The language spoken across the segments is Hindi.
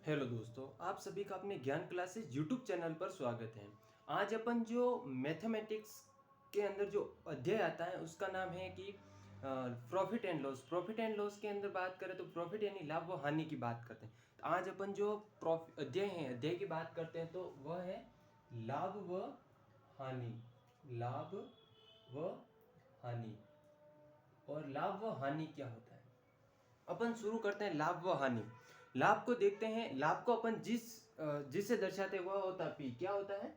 हेलो दोस्तों, आप सभी का अपने ज्ञान क्लासेस यूट्यूब चैनल पर स्वागत है। आज अपन जो मैथमेटिक्स के अंदर जो अध्याय आता है उसका नाम है कि profit and loss. Profit and loss के अंदर बात करें तो प्रॉफिट यानी लाभ व हानि की बात करते हैं। तो आज अपन जो अध्याय की बात करते हैं तो वह है लाभ व हानि। लाभ व हानि। और लाभ व हानि क्या होता है, अपन शुरू करते हैं लाभ व हानि। लाभ को देखते हैं। लाभ को अपन जिससे दर्शाते हैं वह होता है पी। क्या होता है?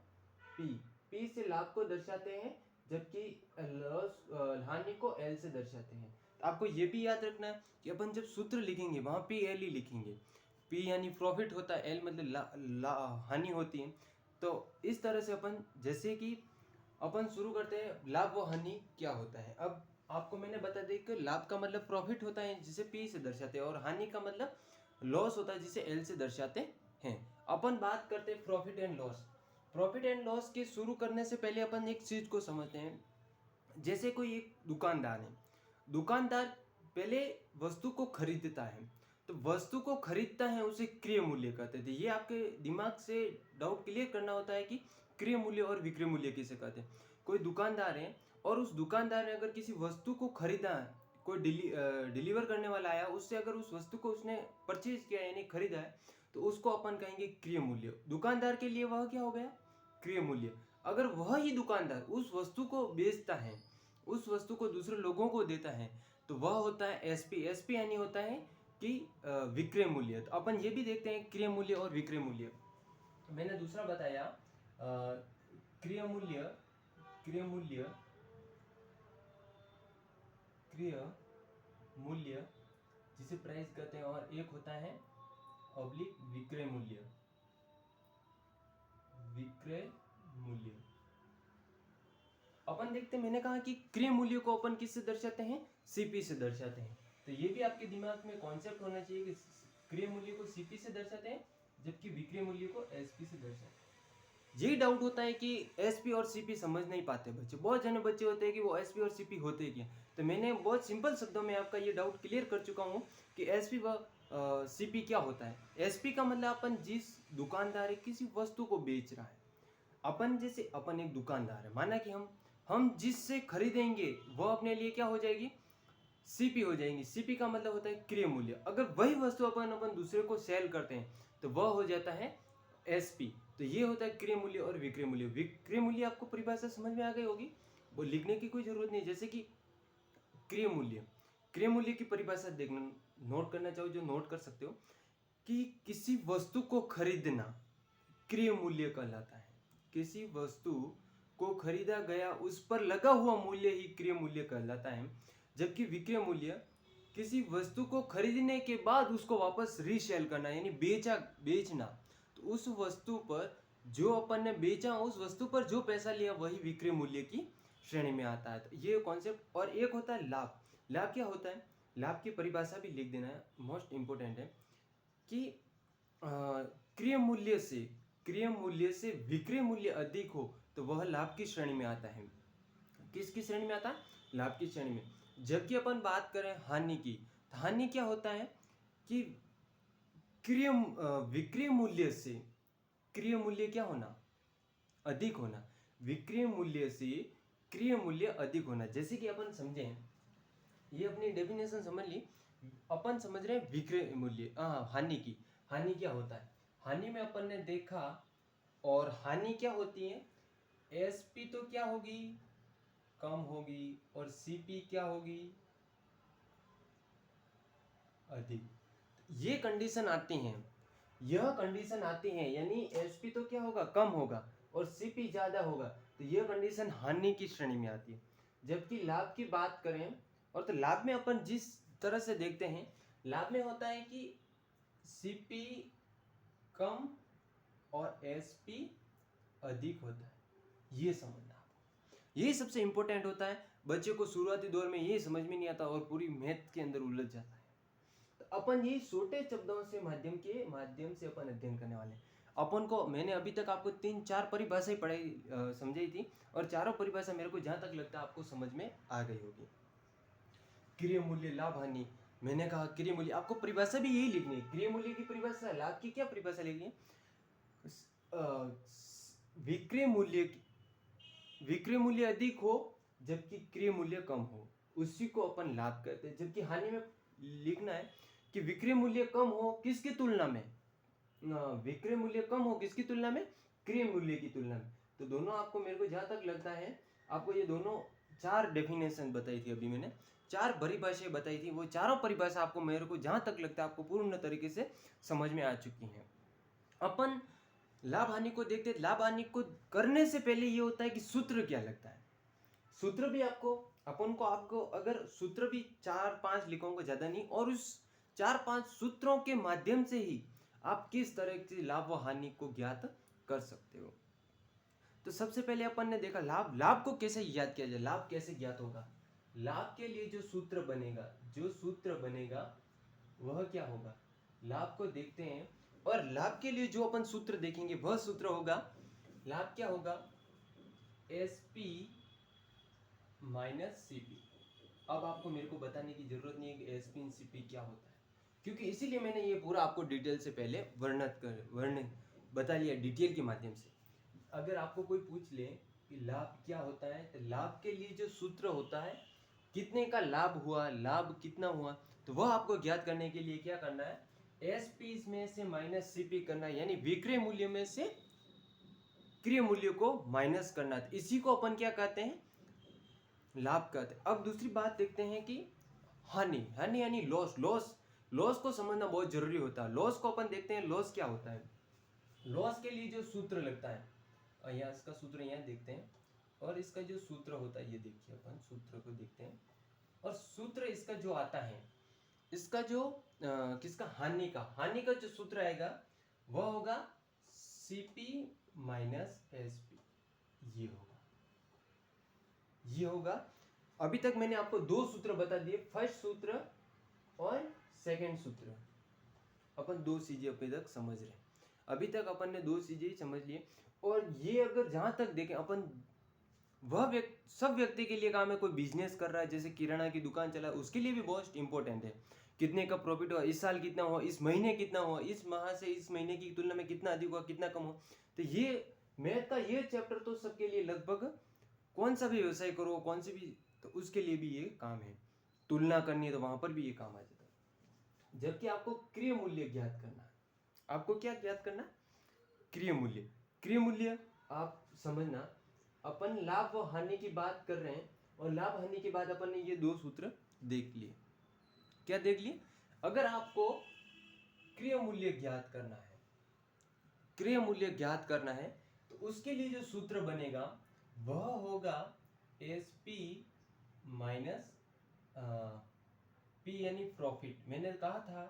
पी। पी से लाभ को दर्शाते हैं, जबकि हानि को एल से दर्शाते हैं। तो आपको ये भी याद रखना है कि अपन जब सूत्र लिखेंगे वहां पी एल ही लिखेंगे। पी यानी प्रॉफिट होता है, एल मतलब हानि होती है। तो इस तरह से अपन जैसे कि अपन शुरू करते हैं लाभ व हानि क्या होता है। अब आपको मैंने बता दिया कि लाभ का मतलब प्रॉफिट होता है जिसे पी से दर्शाते हैं, और हानि का मतलब लॉस होता है जिसे एल से दर्शाते हैं। अपन बात करते हैं profit and loss. Profit and loss के शुरू करने से पहले अपन एक चीज को समझते हैं। जैसे कोई एक दुकानदार है, दुकानदार पहले वस्तु को खरीदता है। तो वस्तु को खरीदता है उसे क्रय मूल्य कहते थे। ये आपके दिमाग से डाउट क्लियर करना होता है कि क्रय मूल्य और विक्रय मूल्य किसे कहते हैं। कोई दुकानदार है और उस दुकानदार ने अगर किसी वस्तु को खरीदा है, कोई डिलीवर करने वाला आया, उससे अगर उस वस्तु को उसने परचेज किया यानी खरीदा है, तो उसको अपन कहेंगे क्रय मूल्य। दुकानदार के लिए वह क्या हो गया? क्रय मूल्य। अगर वह ही दुकानदार उस वस्तु को बेचता है, उस वस्तु को दूसरे लोगों को देता है, तो वह होता है एसपी। एसपी यानी होता है कि विक्रय मूल्य। तो अपन ये भी देखते हैं क्रय मूल्य और विक्रय मूल्य। मैंने दूसरा बताया क्रय मूल्य। क्रय मूल्य क्रय मूल्य जिसे प्राइस कहते हैं, और एक होता है ऑब्लिक विक्रय मूल्य। विक्रय मूल्य अपन देखते हैं, मैंने कहा कि क्रय मूल्य को अपन किससे दर्शाते हैं? सीपी से दर्शाते हैं। तो ये भी आपके दिमाग में कॉन्सेप्ट होना चाहिए कि क्रय मूल्य को सीपी से दर्शाते हैं, जबकि विक्रय मूल्य को एसपी से दर्शाते हैं। यही डाउट होता है कि एसपी और सीपी समझ नहीं पाते बच्चे। बहुत जने बच्चे होते हैं कि वो एसपी और सीपी होते क्या। तो मैंने बहुत सिंपल शब्दों में आपका ये डाउट क्लियर कर चुका हूँ कि एसपी व सीपी क्या होता है। एसपी का मतलब अपन जिस दुकानदार है किसी वस्तु को बेच रहा है। अपन जैसे अपन एक दुकानदार है, माना कि हम जिससे खरीदेंगे वह अपने लिए क्या हो जाएगी? सीपी हो जाएंगी। सीपी का मतलब होता है क्रय मूल्य। अगर वही वस्तु अपन दूसरे को सेल करते हैं तो वह हो जाता है एसपी। तो ये होता है क्रय मूल्य और विक्रय मूल्य। विक्रय मूल्य आपको परिभाषा समझ में आ गई होगी, वो लिखने की कोई जरूरत नहीं। जैसे कि क्रय मूल्य, क्रय मूल्य की परिभाषा देखना, नोट करना चाहो जो नोट कर सकते हो कि किसी वस्तु को खरीदना क्रय मूल्य कहलाता है। किसी वस्तु को खरीदा गया उस पर लगा हुआ मूल्य ही क्रय मूल्य कहलाता है, जबकि विक्रय मूल्य किसी वस्तु को खरीदने के बाद उसको वापस रीसेल करना यानी बेचना। तो उस वस्तु पर जो अपन ने बेचा, उस वस्तु पर जो पैसा लिया वही विक्रय मूल्य की श्रेणी में आता है। तो ये कॉन्सेप्ट। और एक होता है लाभ। लाभ क्या होता है? लाभ की परिभाषा भी लिख देना है, मोस्ट इंपोर्टेंट है कि क्रय मूल्य से विक्रय मूल्य अधिक हो तो वह लाभ की श्रेणी में आता है। किसकी श्रेणी में आता है? लाभ की श्रेणी में। जबकि अपन बात करें हानि की, तो हानि क्या होता है कि विक्रय मूल्य से क्रय मूल्य क्या होना? अधिक होना। विक्रय मूल्य से क्रय मूल्य अधिक होना। जैसे कि अपन समझे, ये अपनी डेफिनेशन समझ ली। अपन समझ रहे हैं विक्रय मूल्य, हानि की। हानि क्या होता है? हानि में अपन ने देखा, और हानि क्या होती है? एसपी तो क्या होगी? कम होगी। और सीपी क्या होगी? अधिक। ये कंडीशन आती हैं, यह कंडीशन आती है, यानी एसपी तो क्या होगा? कम होगा, और सीपी ज्यादा होगा। तो यह कंडीशन हानि की श्रेणी में आती है। जबकि लाभ की बात करें, और तो लाभ में अपन जिस तरह से देखते हैं, लाभ में होता है कि सीपी कम और एसपी अधिक होता है। ये समझना आपको, यही सबसे इंपॉर्टेंट होता है। बच्चे को शुरुआती दौर में ये समझ में नहीं आता और पूरी मैथ के अंदर उलझ जाता है। तो अपन यही छोटे शब्दों से माध्यम से अपन अध्ययन करने वाले हैं। अपन को मैंने अभी तक आपको 3-4 परिभाषाएं पढ़ाई समझाई थी, और चारों परिभाषा मेरे को जहां तक लगता है आपको समझ में आ गई होगी। क्रय मूल्य, लाभ, हानि। मैंने कहा क्रय मूल्य, आपको परिभाषा भी यही लिखनी है। क्रय मूल्य की परिभाषा, लाभ की क्या परिभाषा लिखनी है? विक्रय मूल्य, विक्रय मूल्य अधिक हो जबकि क्रय मूल्य कम हो, उसी को अपन लाभ कहते हैं। जबकि हानि में लिखना है कि विक्रय मूल्य कम हो किसकी तुलना में, विक्रय मूल्य कम हो किसकी तुलना में, क्रय मूल्य की तुलना में। तो दोनों आपको, मेरे को जहां तक लगता है, आपको ये दोनों 4 डेफिनेशन बताई थी अभी मैंने, 4 परिभाषाएं बताई थी, वो चारों परिभाषा आपको, मेरे को जहां तक लगता है आपको पूर्ण तरीके से समझ में आ चुकी हैं। अपन लाभ हानि को देखते, लाभ हानि को करने से पहले ये होता है कि सूत्र क्या लगता है। सूत्र भी आपको, अपन को, आपको अगर सूत्र भी 4-5 लिखूंगा, ज्यादा नहीं, और उस 4-5 सूत्रों के माध्यम से ही आप किस तरह से लाभ व हानि को ज्ञात कर सकते हो। तो सबसे पहले अपन ने देखा लाभ, लाभ को कैसे याद किया जाए, लाभ कैसे ज्ञात होगा। लाभ के लिए जो सूत्र बनेगा, जो सूत्र बनेगा वह क्या होगा, लाभ को देखते हैं। और लाभ के लिए जो अपन सूत्र देखेंगे वह सूत्र होगा, लाभ क्या होगा, SP माइनस CP। अब आपको मेरे को बताने की जरूरत नहीं है कि SP और CP क्या होता है, क्योंकि इसीलिए मैंने ये पूरा आपको डिटेल से पहले वर्णन बता लिया डिटेल के माध्यम से। अगर आपको कोई पूछ ले कि लाभ क्या होता है, तो लाभ के लिए जो सूत्र होता है, कितने का लाभ हुआ, लाभ कितना हुआ, तो वह आपको ज्ञात करने के लिए क्या करना है, SP में से माइनस CP करना है, यानी विक्रय मूल्य में से क्रय मूल्य को माइनस करना है। इसी को अपन क्या कहते हैं, लाभ कहते हैं। अब दूसरी बात देखते हैं कि हानि, हानि यानी लॉस। लॉस को समझना बहुत जरूरी होता है। लॉस को अपन देखते हैं, लॉस क्या होता है। लॉस के लिए जो सूत्र लगता है, यहाँ इसका सूत्र यहाँ देखते हैं, और इसका जो सूत्र होता है ये देखिए, अपन सूत्र को देखते हैं, और सूत्र इसका जो आता है, इसका जो किसका, हानि का जो सूत्र आएगा वह होगा CP माइनस SP। ये होगा। अभी तक मैंने आपको 2 सूत्र बता दिए, फर्स्ट सूत्र और सेकंड सूत्र। अपन 2 चीजें अभी तक समझ रहे हैं, अभी तक अपन ने 2 चीजें समझ लिए। और ये अगर जहां तक देखें अपन, वह सब व्यक्ति के लिए काम है। कोई बिजनेस कर रहा है, जैसे किराना की दुकान चला, उसके लिए भी बहुत इंपॉर्टेंट है कितने का प्रॉफिट हुआ, इस साल कितना हुआ, इस महीने कितना हुआ, इस माह से इस महीने की तुलना में कितना अधिक हुआ, कितना कम हुआ। तो ये मैथ का ये चैप्टर तो सबके लिए लगभग, कौन सा भी व्यवसाय करो, कौन सी भी, तो उसके लिए भी ये काम है। तुलना करनी है तो वहां पर भी ये काम आ जाता है। जबकि आपको क्रय मूल्य ज्ञात करना है, आपको क्या ज्ञात करना, क्रय मूल्य। क्रय मूल्य आप समझना, अपन लाभ व हानि की बात कर रहे हैं, और लाभ हानि के बाद अपन ने ये 2 सूत्र देख लिए। क्या देख लिए, अगर आपको क्रय मूल्य ज्ञात करना है, क्रय मूल्य ज्ञात करना है, तो उसके लिए जो सूत्र बनेगा वह होगा SP माइनस P यानी प्रॉफिट। मैंने कहा था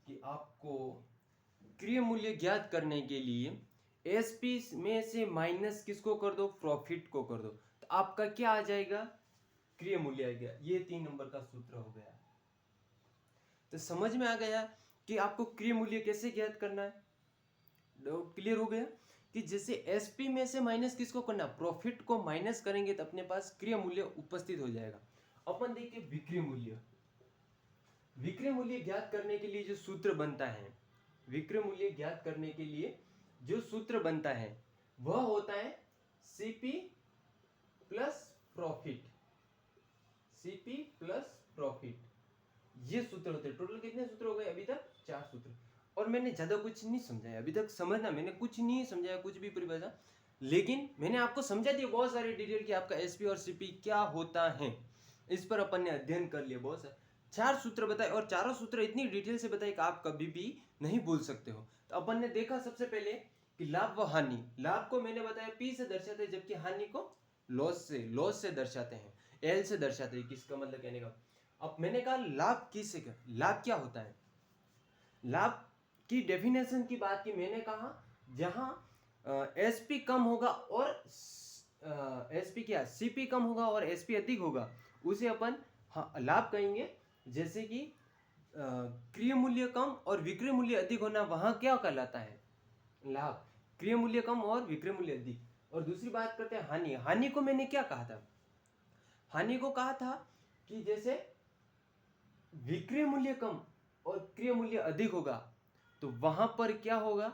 कि आपको क्रय मूल्य ज्ञात करने के लिए SP में से माइनस किसको कर दो, प्रॉफिट को कर दो, तो आपका क्या आ जाएगा, क्रय मूल्य आ गया। ये 3 नंबर का सूत्र हो गया। तो समझ में आ गया कि आपको क्रय मूल्य कैसे ज्ञात करना है। डाउट क्लियर हो गया कि जैसे SP में से माइनस किसको करना, प्रॉफिट को माइनस करेंगे तो अपने पास क्रय मूल्य उपस्थित हो जाएगा। अपन देखिए विक्रय मूल्य, विक्रय मूल्य ज्ञात करने के लिए जो सूत्र बनता है, विक्रय मूल्य ज्ञात करने के लिए जो सूत्र बनता है वह होता है CP plus profit, CP plus profit. ये सूत्र होते हैं। टोटल कितने सूत्र हो गए अभी तक, 4 सूत्र। और मैंने ज्यादा कुछ नहीं समझाया अभी तक, समझना, मैंने कुछ नहीं समझाया, कुछ भी परिभाषा, लेकिन मैंने आपको समझा दिया बहुत सारी डिटेल कि आपका SP और CP क्या होता है। इस पर अपन ने अध्ययन कर लिया, बहुत सारे 4 सूत्र बताए, और चारों सूत्र इतनी डिटेल से बताए कि आप कभी भी नहीं भूल सकते हो। तो अपन ने देखा सबसे पहले कि लाभ व हानि, लाभ को मैंने बताया P से दर्शाते हैं, जबकि हानि को लॉस से दर्शाते हैं, L से दर्शाते हैं। किसका मतलब कहने का, अब मैंने कहा लाभ किसे का, लाभ क्या होता है, लाभ की डेफिनेशन की बात की, मैंने कहा जहां SP कम होगा और SP क्या, CP कम होगा और SP अधिक होगा, उसे अपन लाभ कहेंगे। जैसे कि क्रय मूल्य कम और विक्रय मूल्य अधिक होना, वहां क्या कहलाता है, लाभ। क्रय मूल्य कम और विक्रय मूल्य अधिक। और दूसरी बात करते हैं हानि। हानि को मैंने क्या कहा था, हानि को कहा था कि जैसे विक्रय मूल्य कम और क्रय मूल्य अधिक होगा तो वहां पर क्या होगा,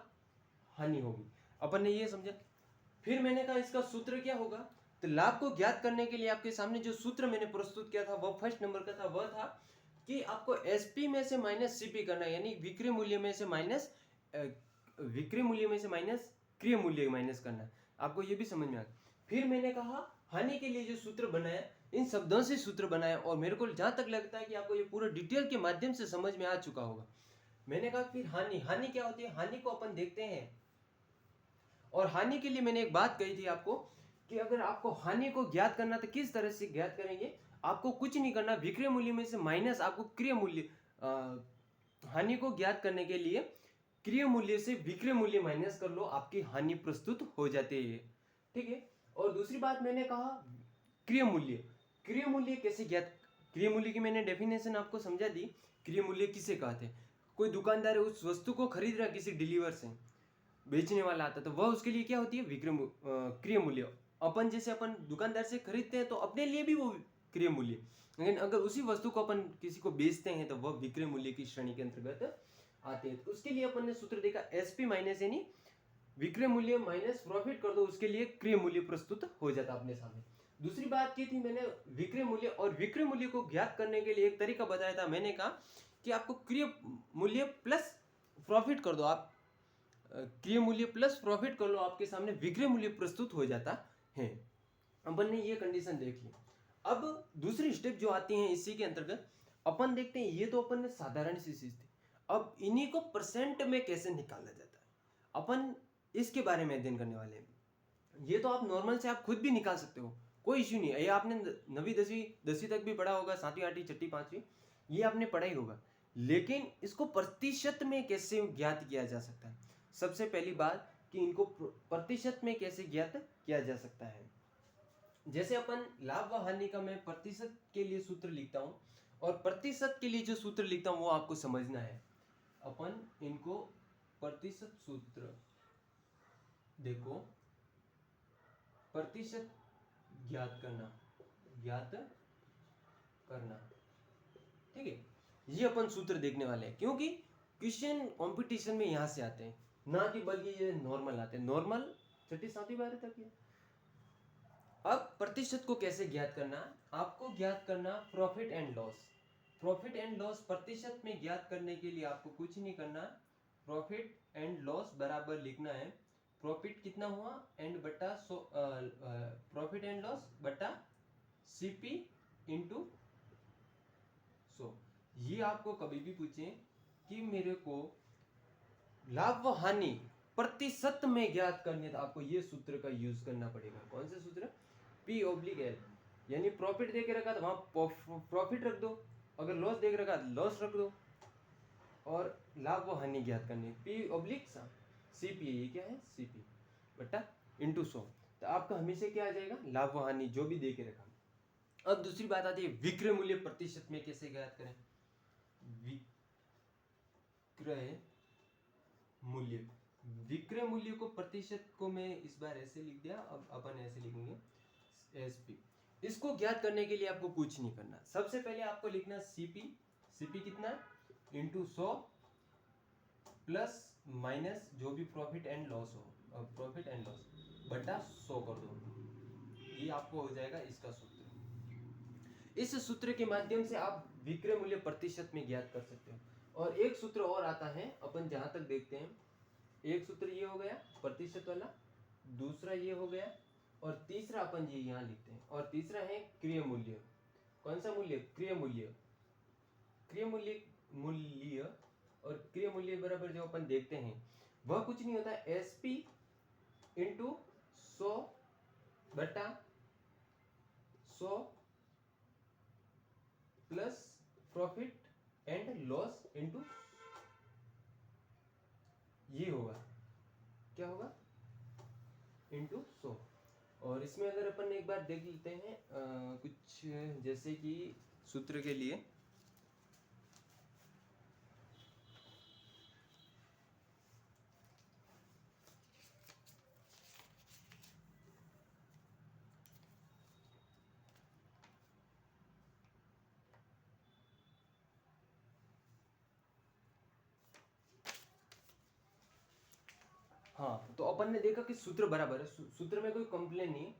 हानि होगी। अपन ने ये समझा। फिर मैंने कहा इसका सूत्र क्या होगा, तो लाभ को ज्ञात करने के लिए आपके सामने जो सूत्र मैंने प्रस्तुत किया था वह फर्स्ट नंबर का था, वह था कि आपको एसपी में से माइनस सीपी करना है, यानी विक्रय मूल्य में से माइनस क्रय मूल्य माइनस करना है। आपको ये भी समझ में आ गया। फिर मैंने कहा हानि के लिए जो सूत्र बनाया, इन शब्दों से सूत्र बनाया, और मेरे को जहां तक लगता है कि आपको ये पूरा डिटेल के माध्यम से समझ में आ चुका होगा। मैंने कहा फिर हानि क्या होती है, हानि को अपन देखते हैं। और हानि के लिए मैंने एक बात कही थी आपको कि अगर आपको हानि को ज्ञात करना तो किस तरह से ज्ञात करेंगे, आपको कुछ नहीं करना, विक्रय मूल्य में से माइनस आपको क्रय मूल्य, हानि को ज्ञात करने के लिए क्रय मूल्य से विक्रय मूल्य माइनस कर लो, आपकी हानि प्रस्तुत हो जाती है। ठीक है। और दूसरी बात मैंने कहा क्रय मूल्य कैसे ज्ञात, क्रय मूल्य की मैंने डेफिनेशन आपको समझा दी। क्रय मूल्य किसे कहते हैं, कोई दुकानदार है उस वस्तु को खरीद रहा है किसी डीलर से, बेचने वाला आता है, तो वह उसके लिए क्या होती है, क्रय मूल्य। अपन जैसे अपन दुकानदार से खरीदते हैं तो अपने लिए भी वो क्रय मूल्य, लेकिन अगर उसी वस्तु को अपन किसी को बेचते हैं तो वह विक्रय मूल्य की श्रेणी के अंतर्गत आते हैं। तो उसके लिए अपन ने सूत्र देखा एसपी माइनस, यानी विक्रय मूल्य माइनस प्रॉफिट कर दो, उसके लिए क्रय मूल्य प्रस्तुत हो जाता अपने सामने। दूसरी बात की थी मैंने विक्रय मूल्य, और विक्रय मूल्य को ज्ञात करने के लिए एक तरीका बताया था। मैंने कहा कि आपको क्रय मूल्य प्लस प्रॉफिट कर दो, आप क्रय मूल्य प्लस प्रॉफिट कर लो, आपके सामने विक्रय मूल्य प्रस्तुत हो जाता है। अपन ने ये कंडीशन देख ली। अब दूसरी स्टेप जो आती है इसी के अंतर्गत, अपन देखते हैं, ये तो अपन ने साधारण सी चीज थी। अब इन्हीं को परसेंट में कैसे निकाला जाता है, अपन इसके बारे में अध्ययन करने वाले हैं। ये तो आप नॉर्मल से आप खुद भी निकाल सकते हो, कोई इश्यू नहीं है। ये आपने 9वीं 10वीं तक भी पढ़ा होगा, 7वीं 8वीं 6वीं 5वीं, ये आपने पढ़ा ही होगा। लेकिन इसको प्रतिशत में कैसे ज्ञात किया जा सकता है, सबसे पहली बात कि इनको प्रतिशत में कैसे ज्ञात किया जा सकता है। जैसे अपन लाभ व हानि का मैं प्रतिशत के लिए सूत्र लिखता हूं, और प्रतिशत के लिए जो सूत्र लिखता हूं वो आपको समझना है। अपन इनको प्रतिशत सूत्र देखो, प्रतिशत ज्ञात करना, ठीक है, ये अपन सूत्र देखने वाले हैं, क्योंकि क्वेश्चन कंपटीशन में यहां से आते हैं, ना कि बल्कि ये नॉर्मल आते हैं, नॉर्मल 6ठी 7वीं 12वीं तक है। अब प्रतिशत को कैसे ज्ञात करना, आपको ज्ञात करना profit and loss. Profit and loss प्रतिशत में ज्ञात करने के लिए आपको कुछ नहीं करना, प्रॉफिट एंड लॉस बराबर लिखना है प्रॉफिट कितना हुआ एंड बटा प्रॉफिट एंड लॉस बटा सीपी इंटू 100। ये आपको कभी भी पूछे कि मेरे को लाभ व हानि प्रतिशत में ज्ञात करने, तो आपको ये सूत्र का यूज करना पड़ेगा। कौन सा सूत्र, P ऑब्लिक L, यानी प्रॉफिट दे के रखा तो वहां प्रॉफिट रख दो, अगर लॉस दे के रखा लॉस रख दो, और लाभ व हानि ज्ञात करनी P ऑब्लिक CP, ये क्या है CP बटा इंटू 100। तो आपका हमेशा क्या आ जाएगा, लाभ व हानि जो भी दे के रखा। अब दूसरी बात आती है विक्रय मूल्य प्रतिशत में कैसे ज्ञात करें। विक्रय मूल्य को प्रतिशत को मैं इस बार ऐसे लिख दिया, अब अपन ऐसे लिखेंगे एसपी। इसको ज्ञात करने के लिए आपको कुछ नहीं करना, सबसे पहले आपको लिखना सीपी कितना इंटू 100 प्लस माइनस जो भी प्रॉफिट एंड लॉस हो, प्रॉफिट एंड लॉस बटा 100 कर दो, ये आपको हो जाएगा इसका सूत्र। इस सूत्र के माध्यम से आप विक्रय मूल्य प्रतिशत में ज्ञात कर सकते हो। और एक सूत्र और आता है, अपन जहां तक देखते हैं, एक सूत्र ये हो गया प्रतिशत वाला, दूसरा ये हो गया, और तीसरा अपन ये यहाँ लिखते हैं, और तीसरा है क्रय मूल्य। कौन सा मूल्य, क्रय मूल्य। और क्रय मूल्य बराबर जो अपन देखते हैं वह कुछ नहीं होता, एसपी इंटू 100 बटा 100 plus profit and loss into, ये होगा, क्या होगा, इंटू 100। और इसमें अगर अपन एक बार देख लेते हैं कुछ, जैसे कि सूत्र के लिए हाँ, तो अपन ने देखा कि सूत्र बराबर है, सूत्र में कोई कंप्लेन नहीं है।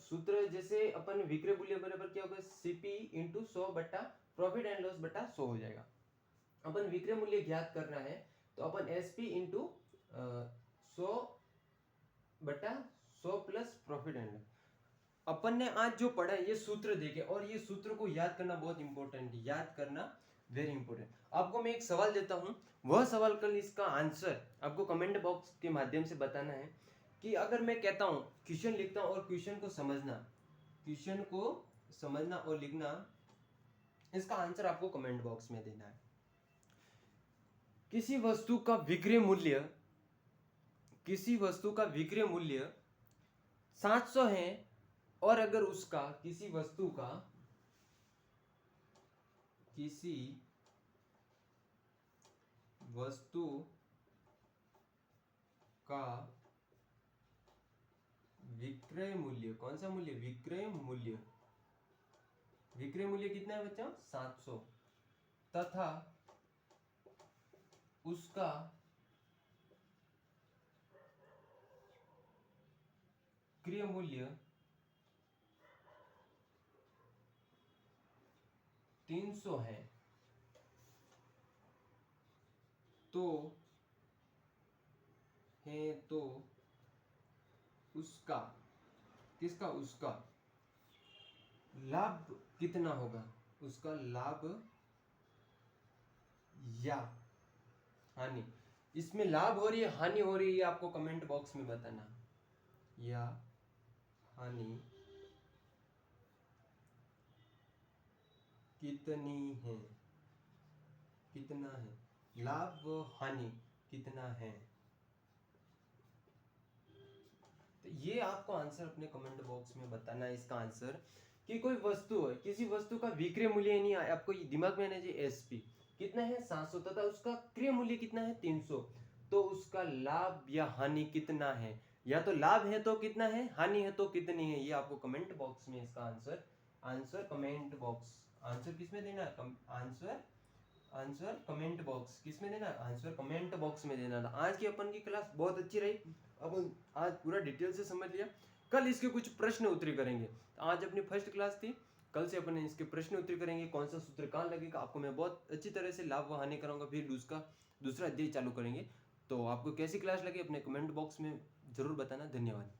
सूत्र जैसे अपन विक्रय मूल्य बराबर क्या होगा, सीपी इंटू 100 बटा प्रॉफिट एंड लॉस बटा 100 हो जाएगा। अपन विक्रय मूल्य ज्ञात करना है तो अपन एसपी इंटू 100 बटा 100 प्लस प्रॉफिट एंड लॉस। अपन ने आज जो पढ़ा है ये सूत्र देखे, और ये सूत्र को याद करना बहुत इंपॉर्टेंट है, याद करना वेरी इंपॉर्टेंट। आपको मैं एक सवाल देता हूं, वह सवाल कल इसका आंसर आपको कमेंट बॉक्स के माध्यम से बताना है। कि अगर मैं कहता हूं क्वेश्चन लिखता हूं और क्वेश्चन को समझना और लिखना, इसका आंसर आपको कमेंट बॉक्स में देना है। किसी वस्तु का विक्रय मूल्य 700 है, और अगर उसका किसी वस्तु का विक्रय मूल्य, कौन सा मूल्य, विक्रय मूल्य कितना है बच्चा, 700, तथा उसका क्रय मूल्य 300 है, तो उसका लाभ कितना होगा, उसका लाभ या हानि। इसमें लाभ हो रही है, हानि हो रही है, आपको कमेंट बॉक्स में बताना, या हानि कितना है, लाभ हानि कितना है। तो ये आपको आंसर अपने कमेंट बॉक्स में बताना है, इसका आंसर। कि कोई वस्तु है, किसी वस्तु का विक्रय मूल्य नहीं है, आपको ये दिमाग में आना चाहिए, एसपी कितना है 700, तथा उसका क्रय मूल्य कितना है 300, तो उसका लाभ या हानि कितना है। या तो लाभ है तो कितना है, हानि है तो कितनी है, ये आपको कमेंट बॉक्स में इसका आंसर कमेंट बॉक्स, आंसर किसमें देना है, आंसर कमेंट बॉक्स किसमें देना, आंसर कमेंट बॉक्स में देना। आज की अपन की क्लास बहुत अच्छी रही, अपन आज पूरा डिटेल से समझ लिया। कल इसके कुछ प्रश्न उत्तरी करेंगे। आज अपनी फर्स्ट क्लास थी, कल से अपन इसके प्रश्न उत्तरी करेंगे, कौन सा सूत्र कहाँ लगेगा, आपको मैं बहुत अच्छी तरह से लाभ व हानि कराऊंगा, फिर उसका दूसरा अध्याय चालू करेंगे। तो आपको कैसी क्लास लगी अपने कमेंट बॉक्स में जरूर बताना। धन्यवाद।